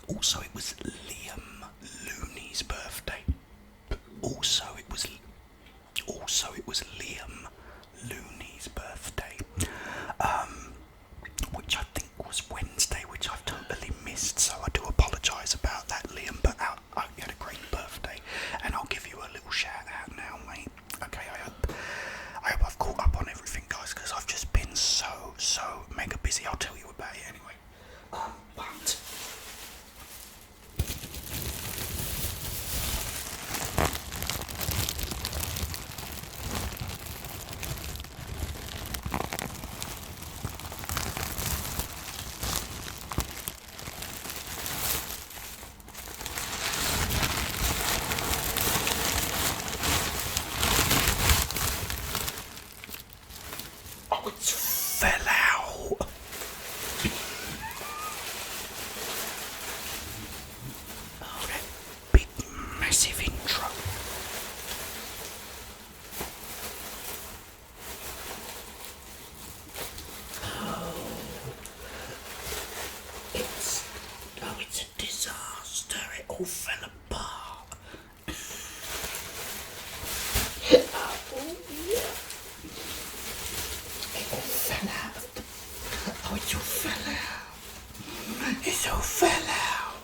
Also, it was Liam Looney's birthday. Also, it was Liam Looney's birthday, which I think was Wednesday, which I've totally missed. So I do apologise about that, Liam. But I hope you had a great birthday, and I'll give you a little shout out now, mate. Okay, I hope I've caught up on everything, guys, because I've just been so mega busy. I'll tell you about it anyway. But oh, it fell out. Oh, that big, massive intro. It's a disaster. It all fell apart. Oh, yeah. It all fell out of the... Oh, it all fell out. It all fell out.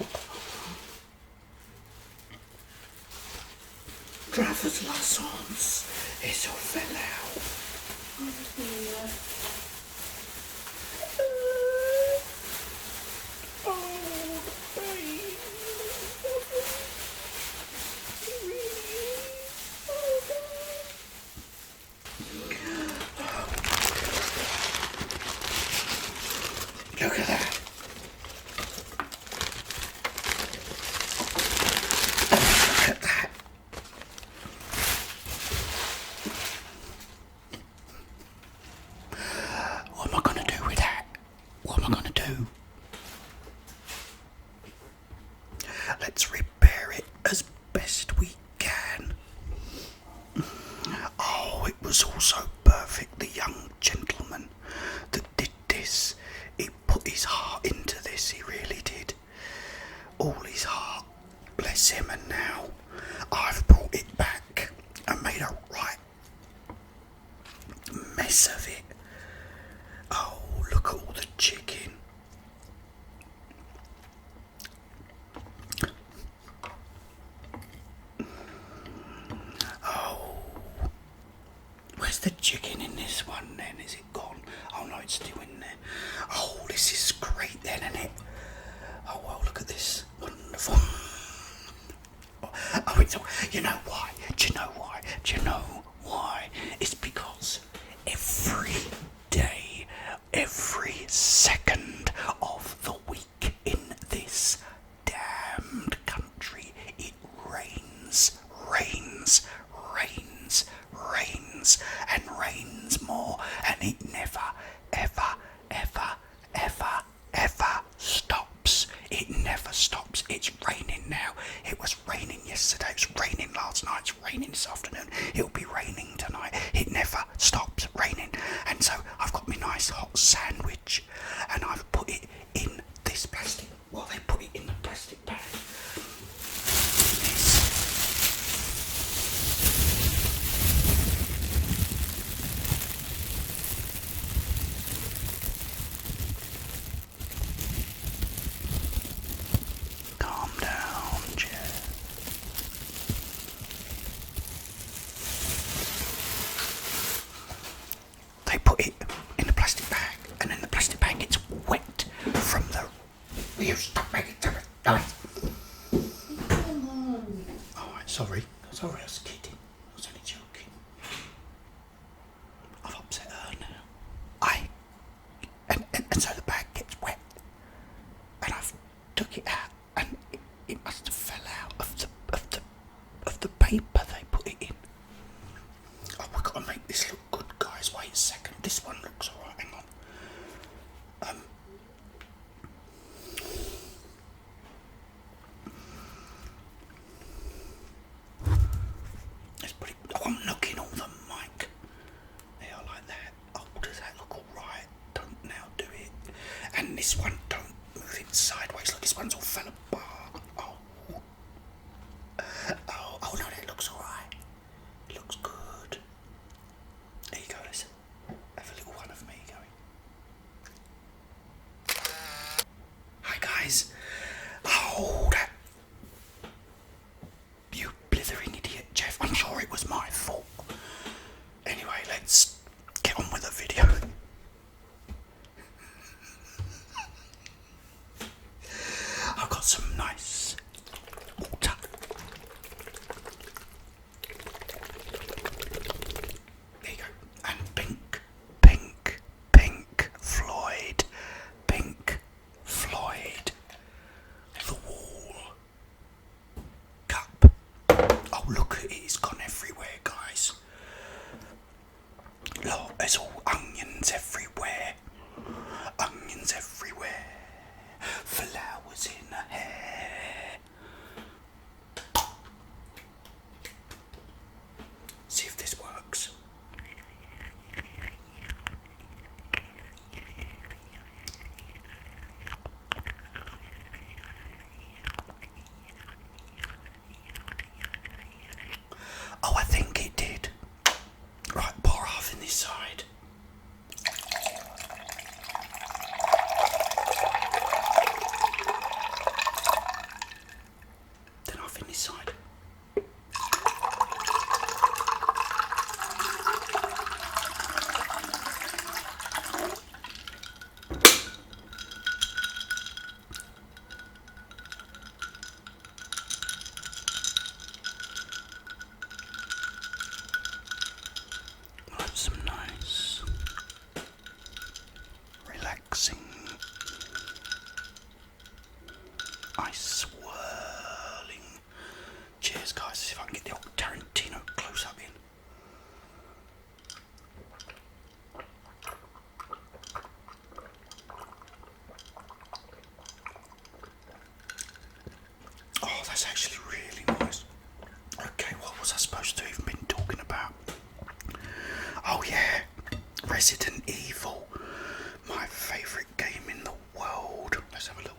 Driver's license. It all fell out. Oh, yeah. Oh, baby. Look at that. Look at that. What am I going to do with that? What am I going to do? Let's repair it as best we can. Oh, it was also perfect. The young gentleman that did this, he put his heart into this, he really did. All his heart, bless him, and now I've brought it back and made a right mess of it. Oh, look at all the chicken. Oh, where's the chicken in this one then? Is it gone? Oh no, it's still in there. Oh, this is great then, isn't it? Oh well, look at this. Wonderful. Oh, it's all... You know why? Do you know why? Do you know why? It's because every day, every second of the week in this damned country, it rains, and rains more, and it never, ever stops. It never stops. It's raining now. It was raining yesterday. It was raining last night. It's raining this afternoon. It'll be raining tonight. It never stops raining. And so I've got my nice hot sandwich, and I've put it in this plastic. Well, they put it in the plastic bag. Calm down, Jeff. They put it in the plastic bag, and in the plastic bag it's wet from the... Will you stop making so much noise? Alright, sorry, I was kidding. I was only joking. I've upset her now. And so the bag gets wet, and I've took it out, and it must have fell out of the paper they put it in. Oh, we've got to make this look good, guys. Wait a second. This one looks alright. Hang on. Let's put it... Oh, I'm knocking all the mic. There, like that. Oh, does that look alright? Don't now do it. And this one, don't move it sideways. Look, this one's all fell apart. Oh no, that looks alright. It looks good. There you go, let's have a little one of me going. Hi guys. Oh, that... You blithering idiot, Jeff. I'm sure it was my fault. Anyway, let's get on with the video. I've got some nice water. There you go. And pink Floyd. Pink Floyd. The wall. Cup. Oh, look at it. It's gone everywhere, guys. Look, there's all onions everywhere. Onions everywhere. Flowers in the hair. See if this works. Oh, I think it did. Right, pour half in this side. Then half in this side. Some nice, relaxing, ice swirling. Cheers, guys. See if I can get the old Tarantino close up in. Oh, that's actually really nice. Okay, what was I supposed to even been talking about? Oh yeah, Resident Evil, my favourite game in the world. Let's have a little.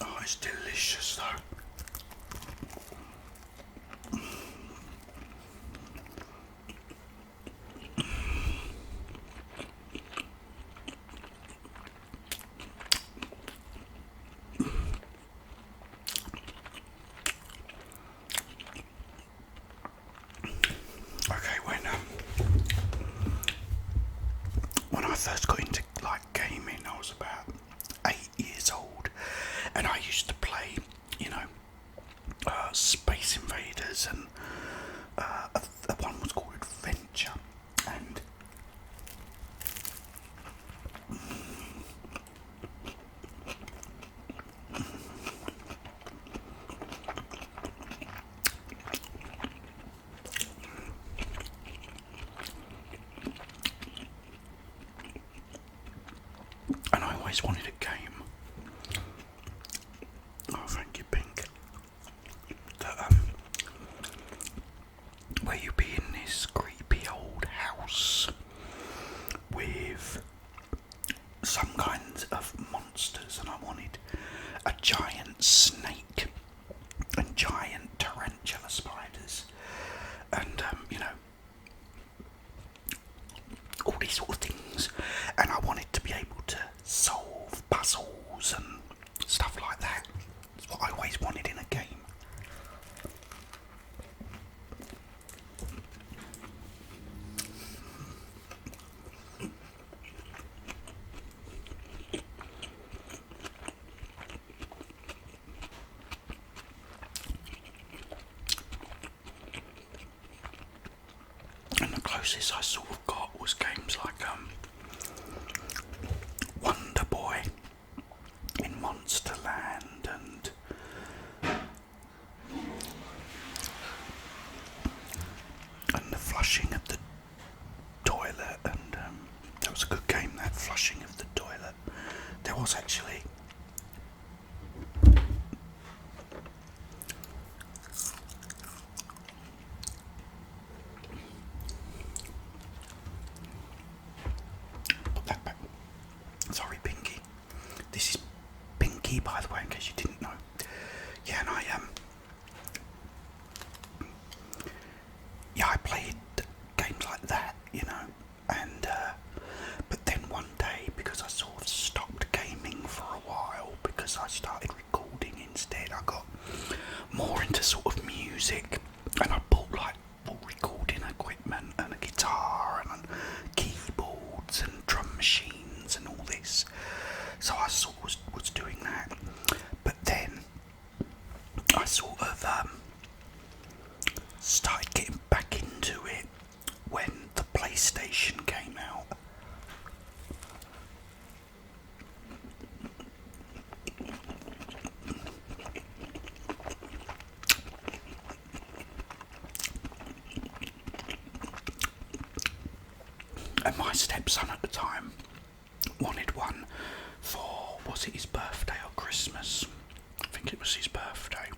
Oh, it's delicious though. Okay, when I first got into like gaming, I was about 8 years old, and I used to play, Space Invaders, and one was called Adventure, and I always wanted a game. Oh, thank you, Pink. That where you be in this creepy old house with some kinds of monsters, and I wanted a giant snake and giant tarantula spiders, and all these sort of things, and I wanted to be able to solve puzzles and stuff like that. It's what I always wanted in a game. And the closest I sort of got was games like Wonder Boy in Monsterland, and the flushing of the toilet, and there was a flushing of the toilet. There was actually. Put that back. Sorry, Pinky. This is Pinky, by the way, in case you didn't know. Yeah, and I played games like that, and but then one day, because I sort of stopped gaming for a while because I started recording instead, I got more into sort of music, and I bought like full recording equipment and a guitar and keyboards and drum machines and all this. So I sort of was doing that, but then I sort of started getting back into it when the PlayStation came out. And my stepson at the time wanted one for, was it his birthday or Christmas? I think it was his birthday.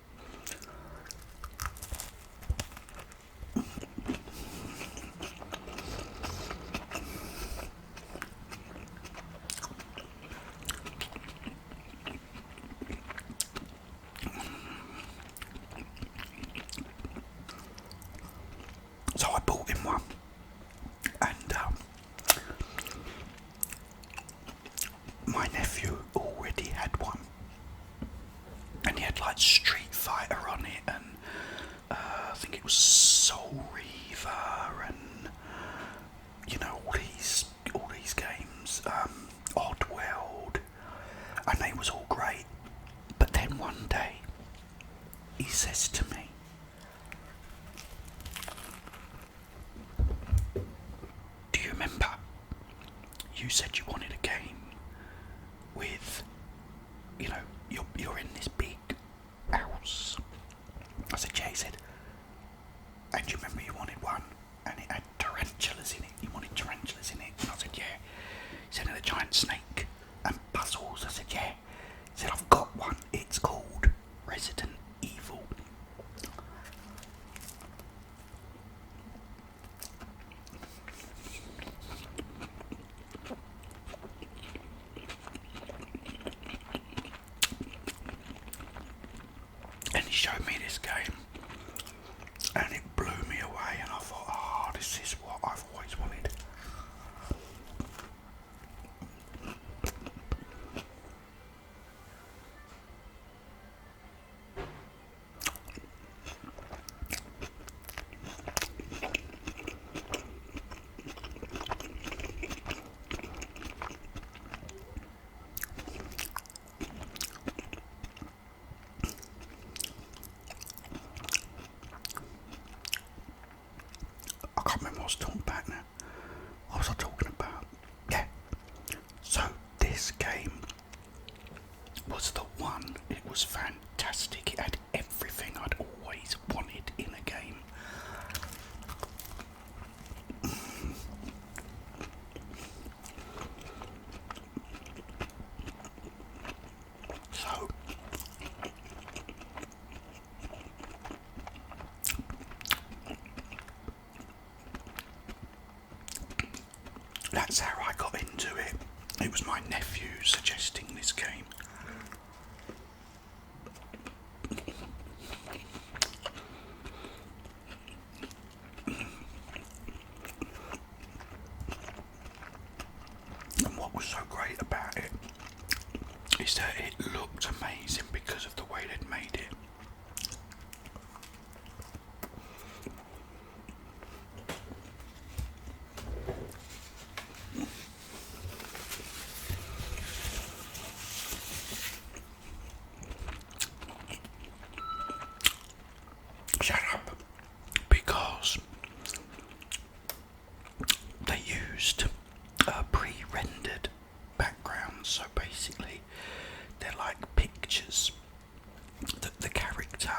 So I bought him one, and my nephew already had one, and he had like Street Fighter on it, and I think it was Soul Reaver, and all these games, Oddworld, and they was all great. But then one day he says to me, "Do you remember? You said you wanted a game with, you're in this big house." I said, "Yeah." He said, "And you remember you wanted one, and it had tarantulas in it. You wanted tarantulas in it." And I said, "Yeah." He said, "And a giant snake and puzzles." I said, "Yeah." He said, "I've got one. It's called Resident Evil." And he showed me this game, and it blew me away, and I thought, oh, this is what I've always wanted. I can't remember what I was talking about now. What was I talking about? Yeah. So this game was the one. It was fantastic. It had everything I'd always wanted in a game. So that's how I got into it. It was my nephew suggesting this game. And what was so great about it is that it looked amazing because of the way they'd made it. Shut up. Because they used pre-rendered backgrounds, so basically they're like pictures that the character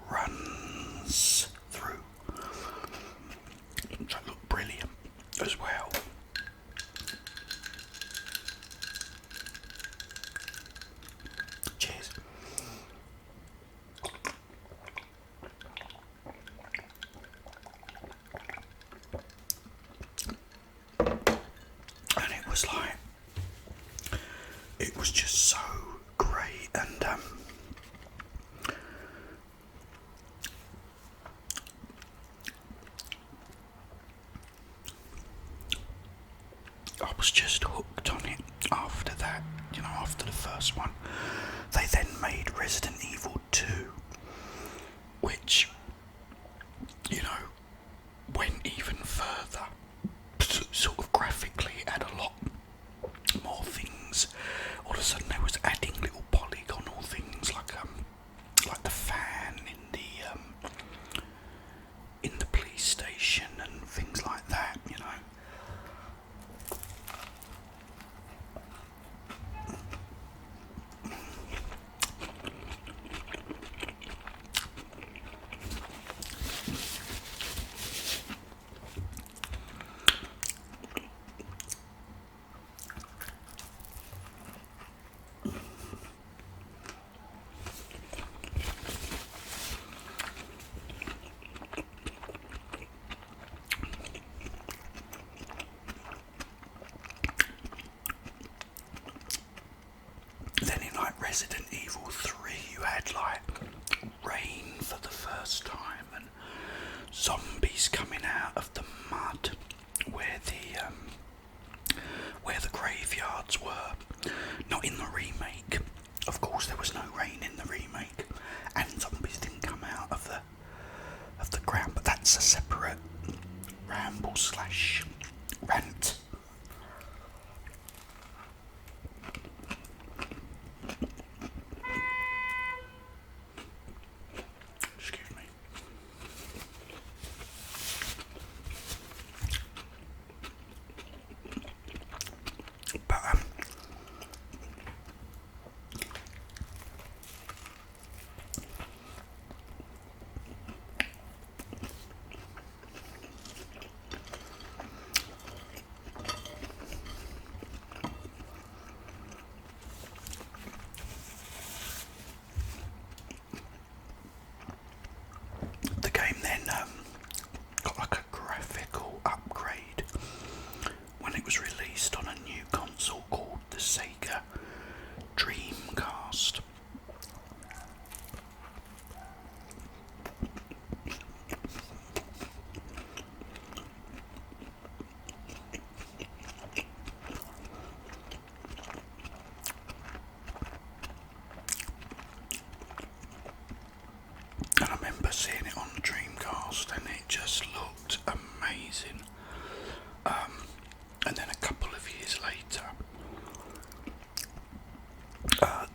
runs through, which look brilliant as well. was like, it was just so great. And I was just hooked on it after that, after the first one. They then made Resident Evil 2, which, went even further. Sort of graphically, it had a lot more things. All of a sudden there was adding little polygonal things like the fan in the police station and things like that, Then in like Resident Evil 3 you had like rain for the first time and zombies coming out of the mud where the graveyards were. Not in the remake. Of course there was no rain in the remake and zombies didn't come out of the ground, but that's a separate ramble / rant. Excuse me. But the game then got like a graphical upgrade when it was released on a new console called the Sega Dreamcast. And I remember seeing it on the Dreamcast and it just looked amazing. And then a couple of years later,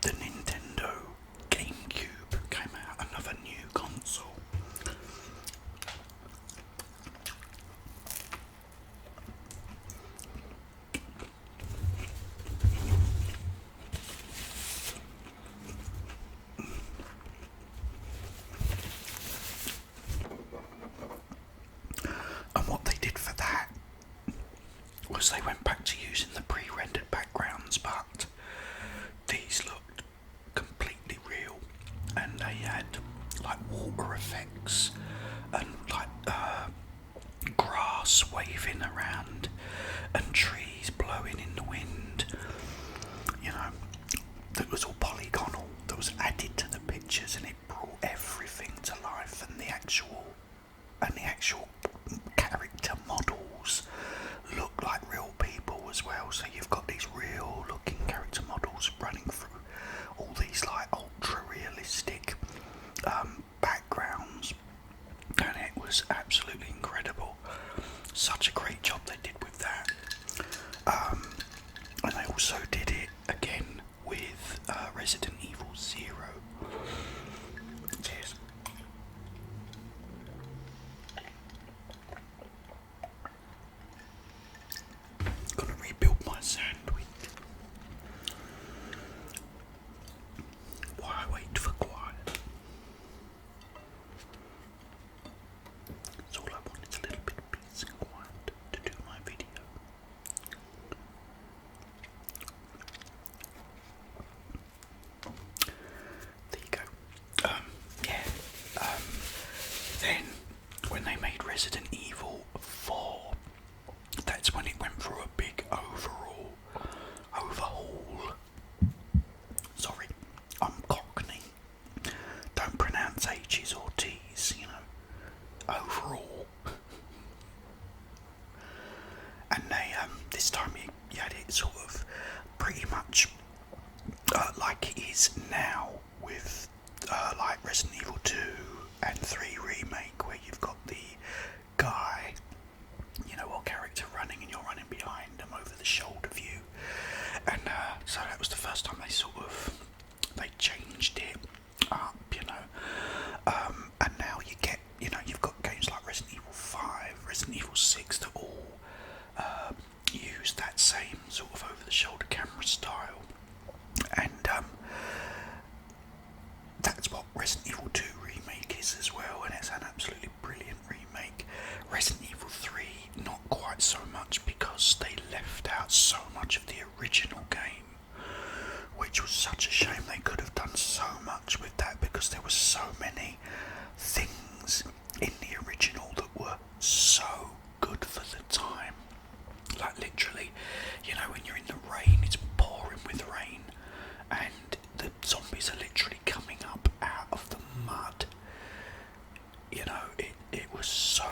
the Nintendo GameCube came out, another new console. And what they did for that was they went back to using the pre-rendered backgrounds, but these looked completely real, and they had like water effects and like grass waving around and trees blowing in the wind. That was all polygonal, that was added to the pictures, and it brought everything to life, and the actual character models look like real people as well. So you've got these real looking character models running through all these like ultra realistic backgrounds, and it was absolutely incredible. Such a great job they did with this time you had it sort of pretty much like it is now with like Resident Evil 2 and 3 remake, where you've got the guy, or character running, and you're running behind them over the shoulder view. And so that was the first time they changed it up, and now you get, you've got games like Resident Evil 5, Resident Evil 6 that all use that same sort of over-the-shoulder camera style, and that's what Resident Evil 2 remake is as well, and it's an absolutely brilliant remake. Resident Evil 3, not quite so much, because they left out so much of the original game, which was such a shame. They could have done so much with that, because there were so many things in the original that were so good for the time. Like literally, when you're in the rain, it's pouring with rain, and the zombies are literally coming up out of the mud. It was so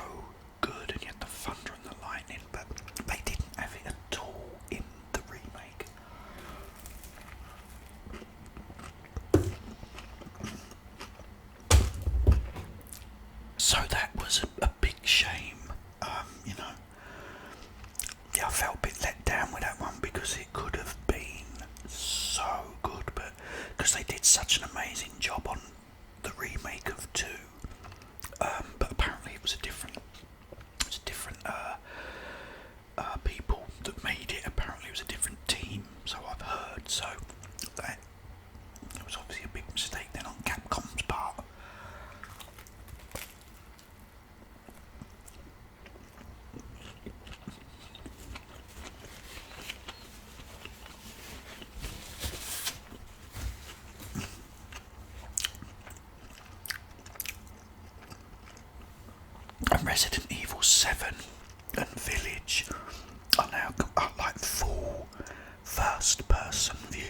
good, and you had the thunder and the lightning, but they didn't have it at all in the remake. So that was a big shame, Yeah, I felt a bit let down with that one, because it could have been so good, but because they did such an amazing job on the remake of 2, but apparently it was different people that made it. Apparently it was a different team, so I've heard. So that it was obviously a big mistake then on Capcom's part. And Resident Evil 7 and Village are now like full first person view.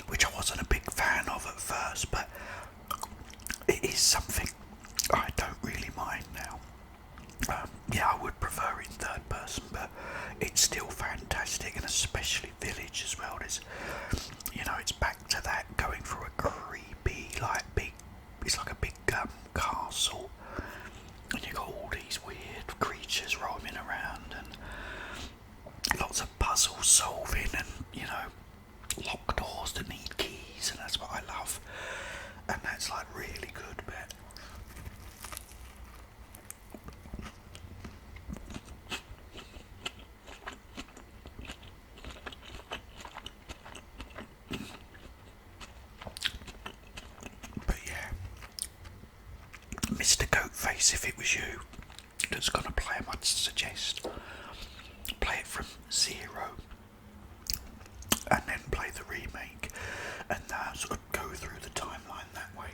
Which I wasn't a big fan of at first, but it is something I don't really mind now. Yeah, I would prefer it in third person, but it's still fantastic, and especially Village as well. There's, it's back to that, going through a creepy, it's like a big castle, and you've got all these weird creatures roaming around, and lots of puzzle solving, and, locked doors that need keys, and that's what I love. And that's like really good bit. But yeah, Mr. Goatface, if it was you that's gonna play him, I'd suggest play it from 0 and then play the remake, and sort of go through the timeline that way.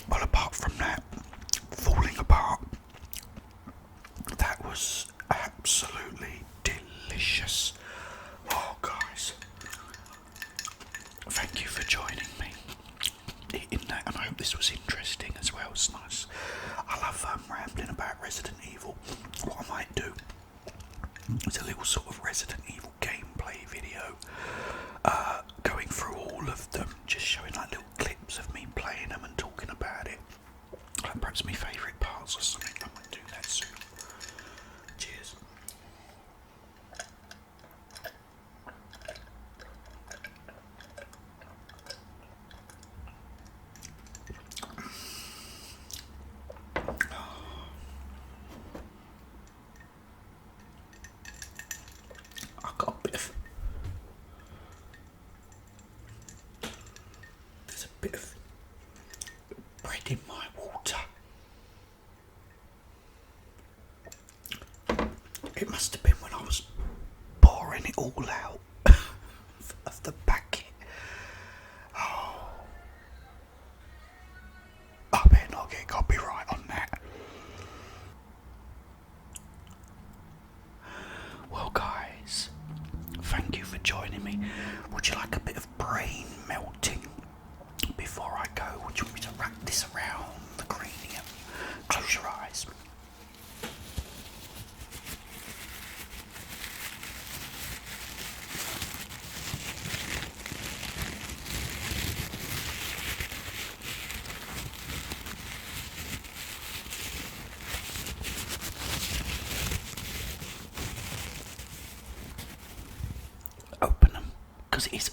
Well, apart from that, falling apart, that was absolutely delicious. Oh, guys, thank you for joining me in that, and I hope this was interesting as well. It's nice. I love rambling about Resident Evil. What I might do is a little sort of Resident Evil gameplay video, going through all of them, just showing like little clips of me playing them and talking about it, like perhaps my favourite parts or something. I might do that soon. Cheers. bit of bread in my water. It must have been when I was pouring it all out of the packet. Oh, I better not get copyright on that. Well, guys, thank you for joining me. Would you like a bit of brain melting before I go? Would you want me to wrap this around the cranium? Close your eyes. Open them, because it is